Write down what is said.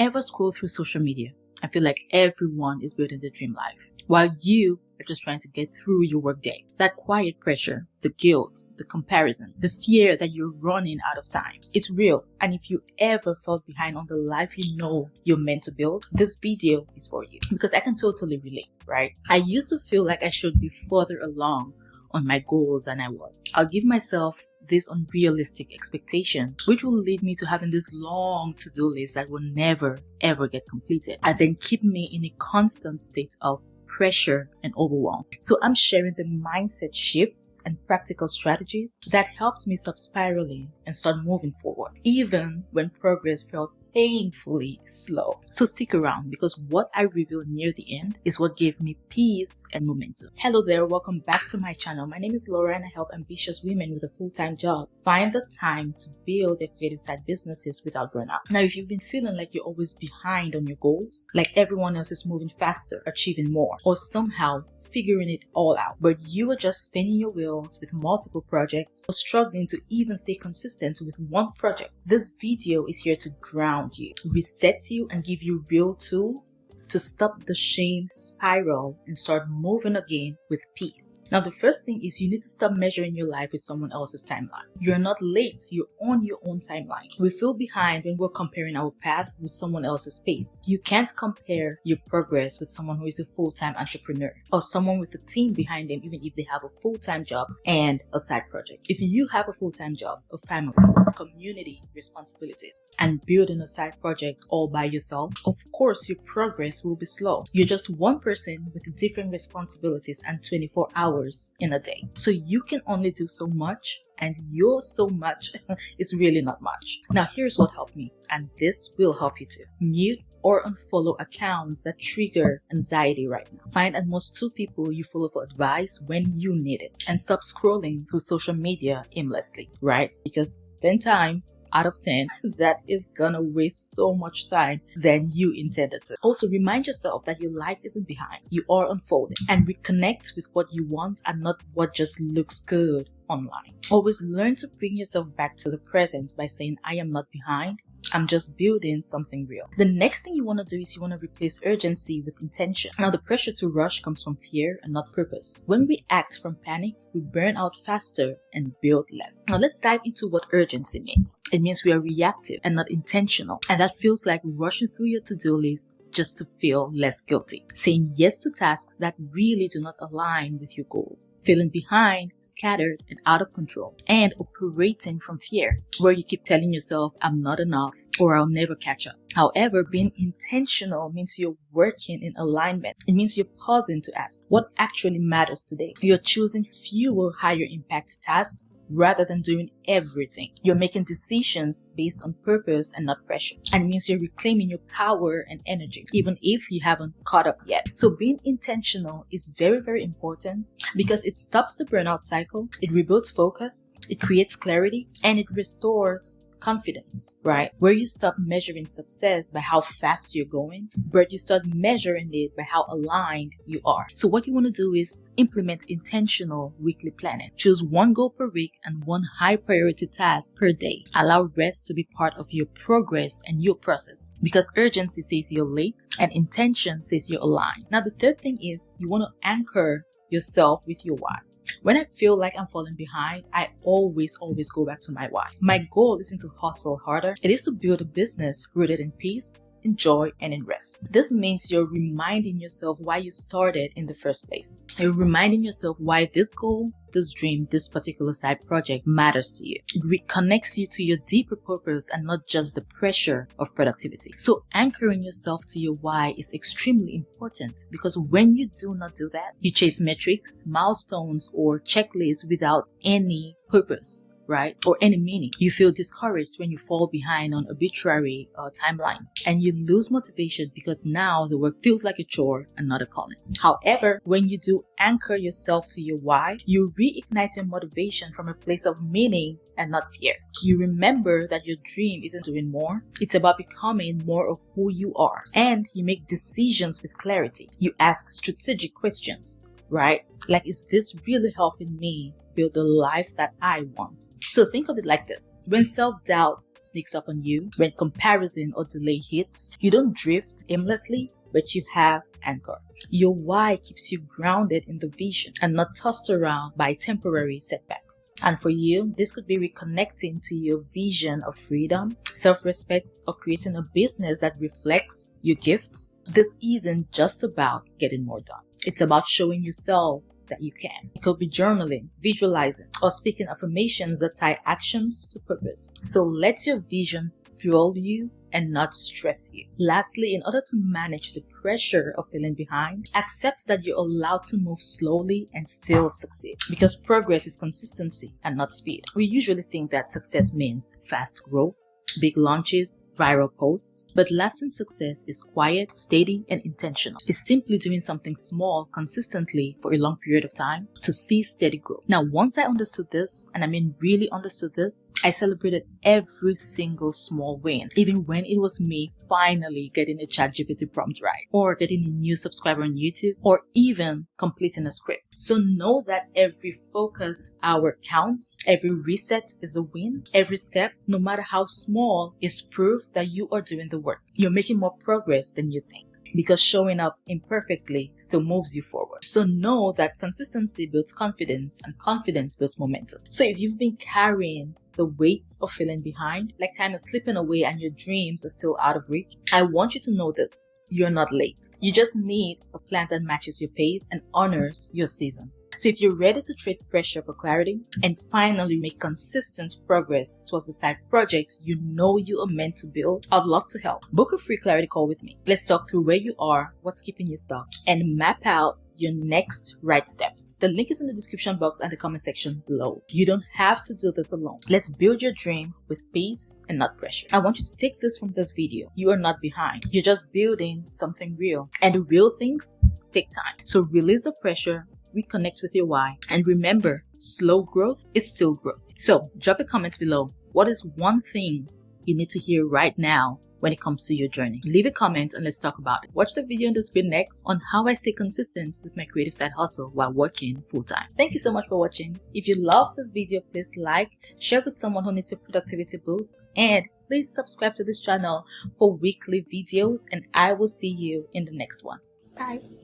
Ever scroll through social media and feel like everyone is building their dream life while you are just trying to get through your workday? That quiet pressure, the guilt, the comparison, the fear that you're running out of time. It's real. And if you ever felt behind on the life you know you're meant to build, this video is for you, because I can totally relate, right? I used to feel like I should be further along on my goals than I was. I'll give myself these unrealistic expectations, which will lead me to having this long to-do list that will never ever get completed, and then keep me in a constant state of pressure and overwhelm. So I'm sharing the mindset shifts and practical strategies that helped me stop spiraling and start moving forward, even when progress felt painfully slow. So stick around, because what I reveal near the end is what gave me peace and momentum. Hello there, welcome back to my channel. My name is Laura and I help ambitious women with a full-time job find the time to build their creative side businesses without burnout. Now, if you've been feeling like you're always behind on your goals, like everyone else is moving faster, achieving more, or somehow figuring it all out, but you are just spinning your wheels with multiple projects or struggling to even stay consistent with one project, this video is here to ground you, reset you, and give you real tools to stop the shame spiral and start moving again with peace. Now, the first thing is you need to stop measuring your life with someone else's timeline. You're not late, you're on your own timeline. We feel behind when we're comparing our path with someone else's pace. You can't compare your progress with someone who is a full-time entrepreneur or someone with a team behind them, even if they have a full-time job and a side project. If you have a full-time job, a family, community responsibilities, and building a side project all by yourself, of course your progress will be slow. You're just one person with different responsibilities and 24 hours in a day. So you can only do so much, and your so much is really not much. Now, here's what helped me, and this will help you too. Mute or unfollow accounts that trigger anxiety right now. Find at most 2 people you follow for advice when you need it. And stop scrolling through social media aimlessly, right? Because 10 times out of 10, that is gonna waste so much time than you intended to. Also, remind yourself that your life isn't behind. You are unfolding. And reconnect with what you want and not what just looks good online. Always learn to bring yourself back to the present by saying, I am not behind. I'm just building something real. The next thing you want to do is you want to replace urgency with intention. Now, the pressure to rush comes from fear and not purpose. When we act from panic, we burn out faster and build less. Now, let's dive into what urgency means. It means we are reactive and not intentional. And that feels like rushing through your to-do list just to feel less guilty. Saying yes to tasks that really do not align with your goals. Feeling behind, scattered, and out of control. And operating from fear, where you keep telling yourself, I'm not enough, or I'll never catch up. However, being intentional means you're working in alignment. It means you're pausing to ask, what actually matters today? You're choosing fewer higher impact tasks rather than doing everything. You're making decisions based on purpose and not pressure. And it means you're reclaiming your power and energy, even if you haven't caught up yet. So being intentional is very, very important because it stops the burnout cycle, it rebuilds focus, it creates clarity, and it restores confidence, right? Where you stop measuring success by how fast you're going, but you start measuring it by how aligned you are. So what you want to do is implement intentional weekly planning. Choose one goal per week and one high priority task per day. Allow rest to be part of your progress and your process, because urgency says you're late and intention says you're aligned. Now, the third thing is you want to anchor yourself with your why. When I feel like I'm falling behind, I always go back to my why. My goal isn't to hustle harder. It is to build a business rooted in peace, in joy, and in rest. This means you're reminding yourself why you started in the first place. You're reminding yourself why this goal, this dream, this particular side project matters to you. It reconnects you to your deeper purpose and not just the pressure of productivity. So anchoring yourself to your why is extremely important, because when you do not do that, you chase metrics, milestones, or checklists without any purpose, right? Or any meaning. You feel discouraged when you fall behind on arbitrary timelines, and you lose motivation because now the work feels like a chore and not a calling. However, when you do anchor yourself to your why, you reignite your motivation from a place of meaning and not fear. You remember that your dream isn't doing more. It's about becoming more of who you are. And you make decisions with clarity. You ask strategic questions, right? Like, is this really helping me build the life that I want? So think of it like this. When self-doubt sneaks up on you, when comparison or delay hits, you don't drift aimlessly, but you have anchor. Your why keeps you grounded in the vision and not tossed around by temporary setbacks. And for you, this could be reconnecting to your vision of freedom, self-respect, or creating a business that reflects your gifts. This isn't just about getting more done. It's about showing yourself that you can. It could be journaling, visualizing, or speaking affirmations that tie actions to purpose. So let your vision fuel you and not stress you. Lastly, in order to manage the pressure of feeling behind, accept that you're allowed to move slowly and still succeed, because progress is consistency and not speed. We usually think that success means fast growth, big launches, viral posts, but lasting success is quiet, steady, and intentional. It's simply doing something small consistently for a long period of time to see steady growth. Now, once I understood this, and I mean really understood this, I celebrated every single small win, even when it was me finally getting a ChatGPT prompt right, or getting a new subscriber on YouTube, or even completing a script. So know that every focused hour counts, every reset is a win, every step, no matter how small, is proof that you are doing the work. You're making more progress than you think, because showing up imperfectly still moves you forward. So know that consistency builds confidence, and confidence builds momentum. So if you've been carrying the weight of feeling behind, like time is slipping away and your dreams are still out of reach, I want you to know this. You're not late. You just need a plan that matches your pace and honors your season. So if you're ready to trade pressure for clarity and finally make consistent progress towards the side project you know you are meant to build, I'd love to help. Book a free clarity call with me. Let's talk through where you are, what's keeping you stuck, and map out your next right steps. The link is in the description box and the comment section below. You don't have to do this alone. Let's build your dream with peace and not pressure. I want you to take this from this video. You are not behind. You're just building something real. And real things take time. So release the pressure, reconnect with your why, and remember, slow growth is still growth. So drop a comment below. What is one thing you need to hear right now when it comes to your journey? Leave a comment and let's talk about it. Watch the video on the screen next on how I stay consistent with my creative side hustle while working full-time. Thank you so much for watching. If you love this video, please like, share with someone who needs a productivity boost, and please subscribe to this channel for weekly videos, and I will see you in the next one. Bye.